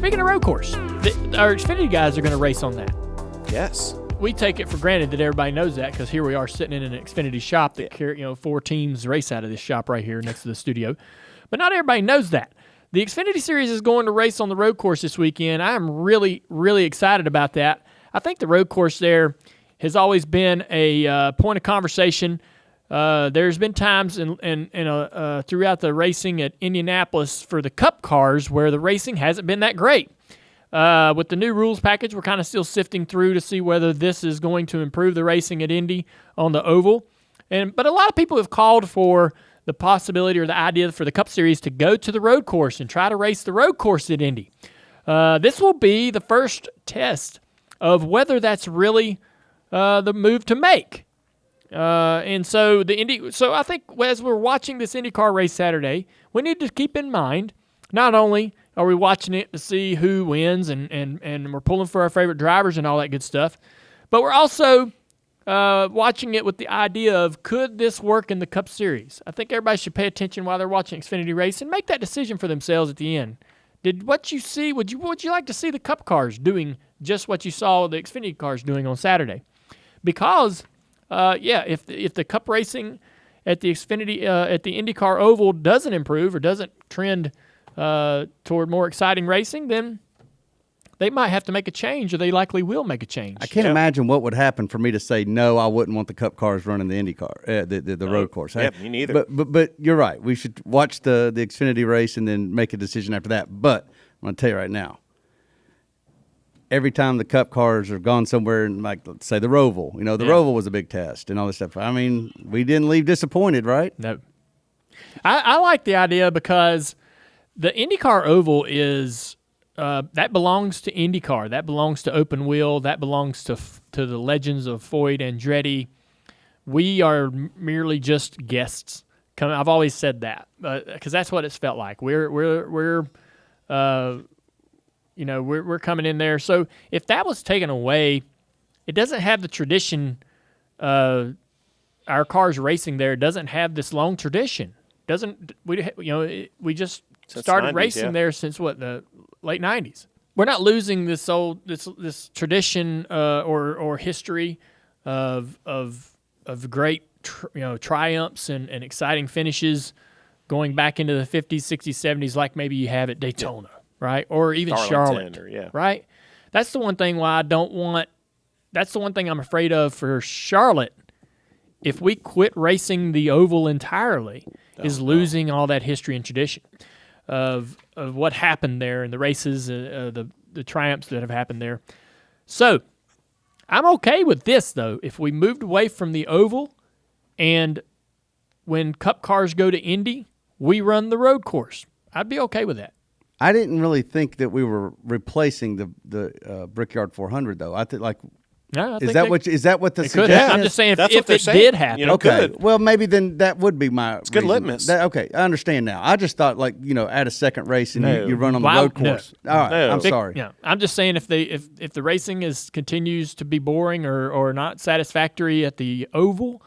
speaking of road course, our Xfinity guys are going to race on that. Yes. We take it for granted that everybody knows that because here we are sitting in an Xfinity shop that 4 teams race out of this shop right here next to the studio. But not everybody knows that. The Xfinity Series is going to race on the road course this weekend. I am really, really excited about that. I think the road course there has always been a point of conversation. There's been times throughout the racing at Indianapolis for the Cup cars where the racing hasn't been that great. With the new rules package, we're kind of still sifting through to see whether this is going to improve the racing at Indy on the oval. But a lot of people have called for the possibility or the idea for the Cup Series to go to the road course and try to race the road course at Indy. This will be the first test of whether that's really the move to make. So I think as we're watching this IndyCar race Saturday, we need to keep in mind, not only are we watching it to see who wins and we're pulling for our favorite drivers and all that good stuff, but we're also watching it with the idea of, could this work in the Cup Series? I think everybody should pay attention while they're watching Xfinity race and make that decision for themselves at the end. Did what you see, would you like to see the Cup cars doing just what you saw the Xfinity cars doing on Saturday? Because, if the Cup racing at the Xfinity at the IndyCar Oval doesn't improve or doesn't trend toward more exciting racing, then they might have to make a change, or they likely will make a change. I can't imagine what would happen for me to say, no, I wouldn't want the Cup cars running the IndyCar, the road course. Yeah, me neither. But you're right. We should watch the Xfinity race and then make a decision after that. But I'm going to tell you right now, every time the Cup cars are gone somewhere, and like, let's say the Roval, the Roval was a big test and all this stuff. I mean, we didn't leave disappointed, right? No. I like the idea because the IndyCar Oval is that belongs to IndyCar. That belongs to Open Wheel. That belongs to the legends of Foyt and Andretti. We are merely just guests. I've always said that because that's what it's felt like. We're coming in there. So if that was taken away, it doesn't have the tradition. Our cars racing there doesn't have this long tradition. We just started 90s, racing there since the late 90s. We're not losing this this tradition or history of great triumphs and exciting finishes going back into the 50s, 60s, 70s, like maybe you have at Daytona, right? Or even Charlotte, right? That's the one thing why I don't want. That's the one thing I'm afraid of for Charlotte. If we quit racing the oval entirely, is losing all that history and tradition of what happened there and the races, the triumphs that have happened there. So I'm okay with this, though. If we moved away from the oval and when Cup cars go to Indy, we run the road course, I'd be okay with that. I didn't really think that we were replacing the Brickyard 400, though. I think is that what the suggestion is? I'm just saying if it did happen. Okay. Well, maybe then that would be my It's good litmus. Okay, I understand now. I just thought add a second race and you run on the road course. No. All right, I'm sorry. Yeah, I'm just saying if the racing continues to be boring or not satisfactory at the oval,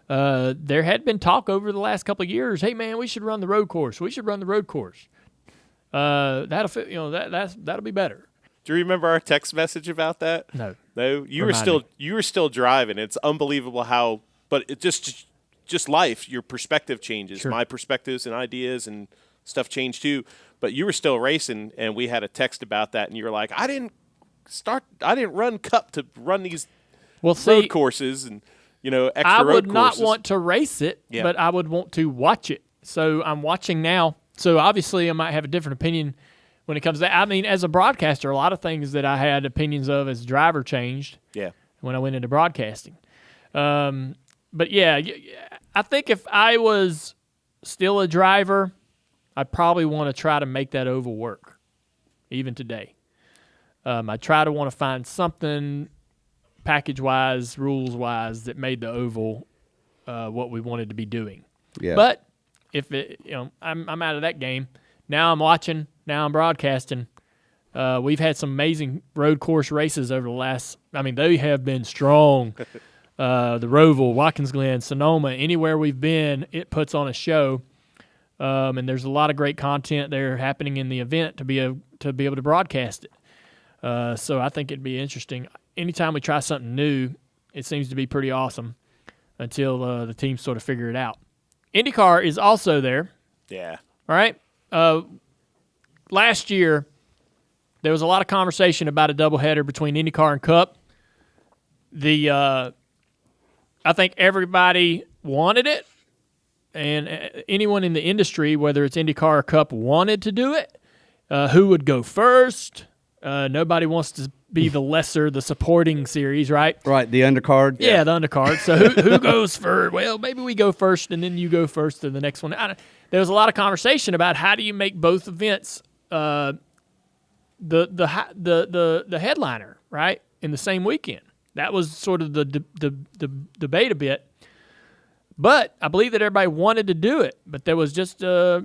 there had been talk over the last couple of years. Hey man, we should run the road course. That'll be better. Do you remember our text message about that? No. You were still driving. It's unbelievable how, but it just life. Your perspective changes. Sure. My perspectives and ideas and stuff change too. But you were still racing, and we had a text about that, and you were like, I didn't run Cup to run these road courses and extra road courses. I would not want to race it, but I would want to watch it. So I'm watching now. So obviously I might have a different opinion when it comes to that. I mean, as a broadcaster, a lot of things that I had opinions of as a driver changed when I went into broadcasting. But yeah, I think if I was still a driver, I'd probably want to try to make that oval work, even today. I try to want to find something package-wise, rules-wise, that made the oval what we wanted to be doing. Yeah. But if I'm out of that game. Now I'm watching. Now I'm broadcasting. We've had some amazing road course races over the last. I mean, they have been strong. The Roval, Watkins Glen, Sonoma, anywhere we've been, it puts on a show. And there's a lot of great content there happening in the event to be to be able to broadcast it. So I think it'd be interesting. Anytime we try something new, it seems to be pretty awesome until the teams sort of figure it out. IndyCar is also there. Yeah. All right. Last year, there was a lot of conversation about a doubleheader between IndyCar and Cup. I think everybody wanted it, and anyone in the industry, whether it's IndyCar or Cup, wanted to do it. Who would go first? Nobody wants to be the supporting series, right? Right, the undercard. Yeah, the undercard. So who goes first? Well, maybe we go first, and then you go first to the next one. There was a lot of conversation about how do you make both events the headliner, right, in the same weekend. That was sort of the debate a bit. But I believe that everybody wanted to do it, but there was just there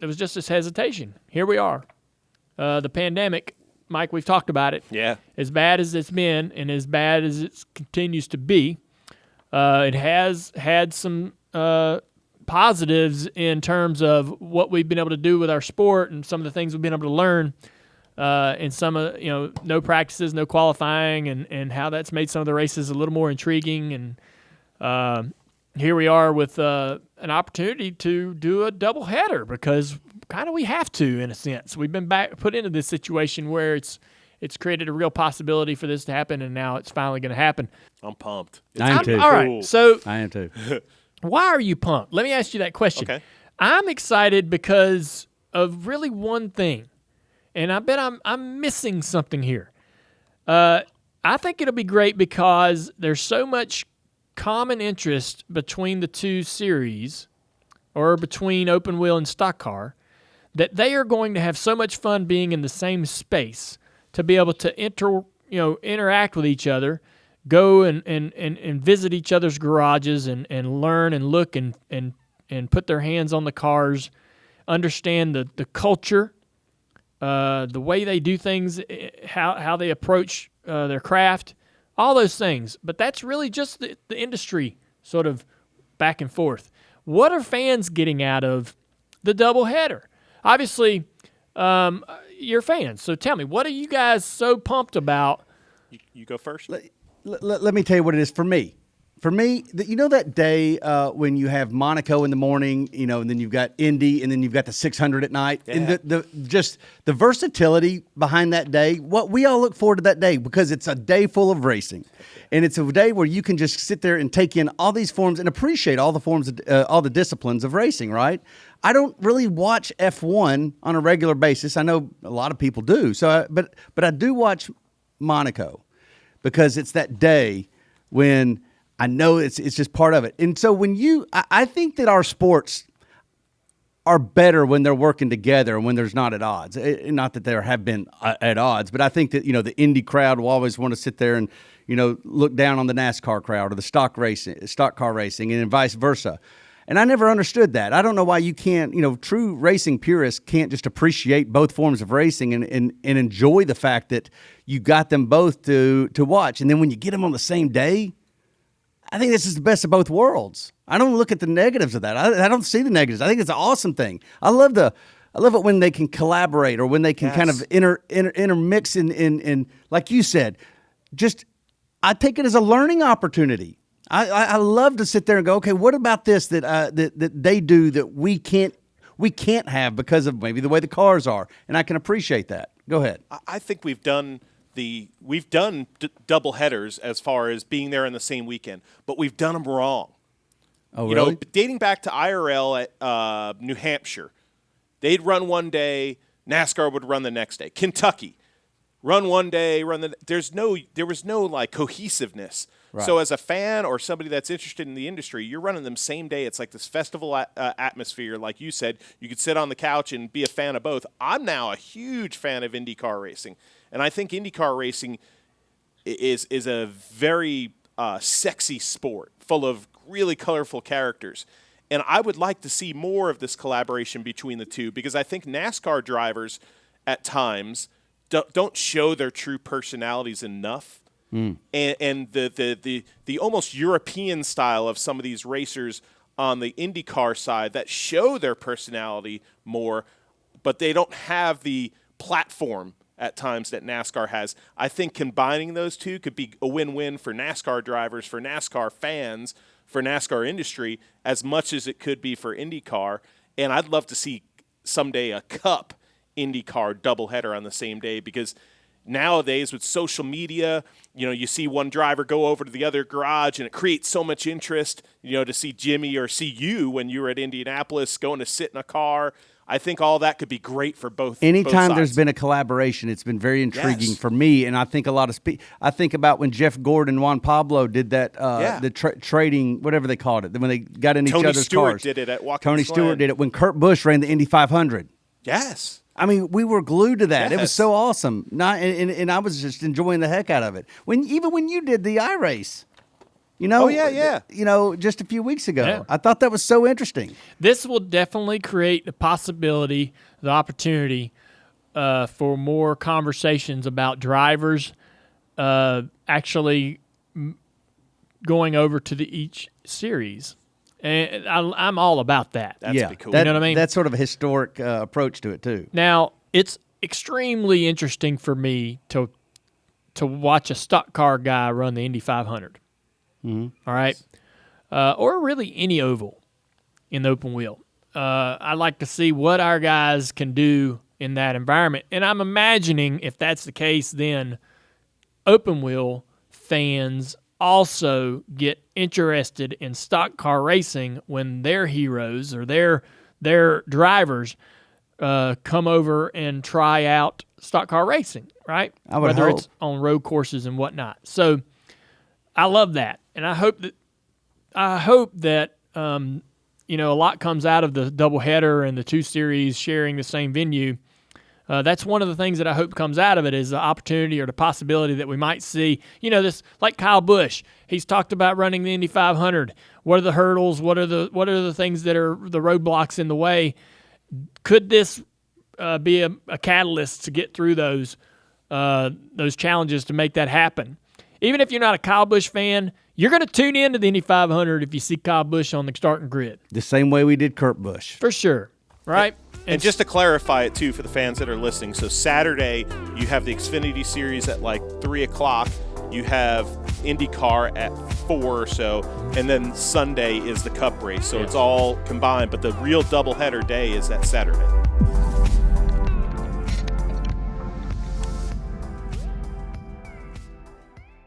was just this hesitation. Here we are. The pandemic, Mike, we've talked about it. Yeah. As bad as it's been and as bad as it continues to be, it has had some positives in terms of what we've been able to do with our sport and some of the things we've been able to learn, and some of no practices, no qualifying, and how that's made some of the races a little more intriguing. And here we are with an opportunity to do a doubleheader because kind of we have to, in a sense. We've been put into this situation where it's created a real possibility for this to happen, and now it's finally going to happen. I'm pumped. I am too. All right, so I am too. why are you pumped? Let me ask you that question. Okay. I'm excited because of really one thing, and I bet I'm missing something here. I think it'll be great because there's so much common interest between the two series, or between open wheel and stock car, that they are going to have so much fun being in the same space to be able to interact with each other, go and visit each other's garages and learn and look and put their hands on the cars, understand the culture, the way they do things, how they approach their craft, all those things. But that's really just the industry sort of back and forth. What are fans getting out of the doubleheader? Obviously, you're fans. So tell me, what are you guys so pumped about? You go first. Let me tell you what it is for me. For me, that day when you have Monaco in the morning, and then you've got Indy, and then you've got the 600 at night, Yeah. and just the versatility behind that day. What we all look forward to that day because it's a day full of racing, and it's a day where you can just sit there and take in all these forms and appreciate all the forms, all the disciplines of racing. Right? I don't really watch F1 on a regular basis. I know a lot of people do. So, but I do watch Monaco because it's that day when I know it's just part of it. And so I think that our sports are better when they're working together and when there's not at odds. Not that there have been at odds, but I think that, the Indy crowd will always want to sit there and, look down on the NASCAR crowd or the stock car racing, and then vice versa. And I never understood that. I don't know why you can't, true racing purists can't just appreciate both forms of racing and enjoy the fact that you got them both to watch. And then when you get them on the same day, I think this is the best of both worlds. I don't look at the negatives of that. I don't see the negatives. I think it's an awesome thing. I love it when they can collaborate or when they can kind of intermix in like you said. I take it as a learning opportunity. I love to sit there and go, okay, what about this that they do that we can't have because of maybe the way the cars are, and I can appreciate that. Go ahead. I think we've done double headers as far as being there in the same weekend, but we've done them wrong. Oh, really? Dating back to IRL at New Hampshire, they'd run one day, NASCAR would run the next day. Kentucky, run one day, there was no like cohesiveness. Right. So as a fan or somebody that's interested in the industry, you're running them same day. It's like this festival atmosphere. Like you said, you could sit on the couch and be a fan of both. I'm now a huge fan of IndyCar racing. And I think IndyCar racing is a very sexy sport full of really colorful characters. And I would like to see more of this collaboration between the two because I think NASCAR drivers at times don't show their true personalities enough. And the almost European style of some of these racers on the IndyCar side that show their personality more but they don't have the platform at times that NASCAR has. I think combining those two could be a win-win for NASCAR drivers, for NASCAR fans, for NASCAR industry, as much as it could be for IndyCar. And I'd love to see someday a Cup IndyCar doubleheader on the same day, because nowadays with social media, you see one driver go over to the other garage and it creates so much interest, to see Jimmy or see you when you were at Indianapolis going to sit in a car. I think all that could be great for both. Anytime there's been a collaboration, it's been very intriguing for me, and I think a lot of I think about when Jeff Gordon and Juan Pablo did that, the trading, whatever they called it, when they got in each other's cars. Tony Stewart did it at Watkins Tony Stewart did it when Kurt Busch ran the Indy 500. Yes. I mean, we were glued to that. Yes. It was so awesome. And I was just enjoying the heck out of it. Even when you did the iRace. Oh, yeah. Just a few weeks ago. Yeah. I thought that was so interesting. This will definitely create the possibility, the opportunity for more conversations about drivers actually going over to each series. And I'm all about that. That'd be cool. You know what I mean? That's sort of a historic approach to it, too. Now, it's extremely interesting for me to watch a stock car guy run the Indy 500. All right, or really any oval in the open wheel. I like to see what our guys can do in that environment, and I'm imagining if that's the case, then open wheel fans also get interested in stock car racing when their heroes or their drivers come over and try out stock car racing, right? Whether it's on road courses and whatnot. So I love that. And I hope that a lot comes out of the doubleheader and the two series sharing the same venue. That's one of the things that I hope comes out of it, is the opportunity or the possibility that we might see, this, like Kyle Busch. He's talked about running the Indy 500. What are the hurdles? What are the things that are the roadblocks in the way? Could this be a catalyst to get through those challenges to make that happen? Even if you're not a Kyle Busch fan, you're going to tune in to the Indy 500 if you see Kyle Busch on the starting grid. The same way we did Kurt Busch. For sure, right? And just to clarify it, too, for the fans that are listening, so Saturday you have the Xfinity Series at like 3 o'clock. You have IndyCar at 4 or so, and then Sunday is the Cup race. So it's all combined, but the real doubleheader day is that Saturday.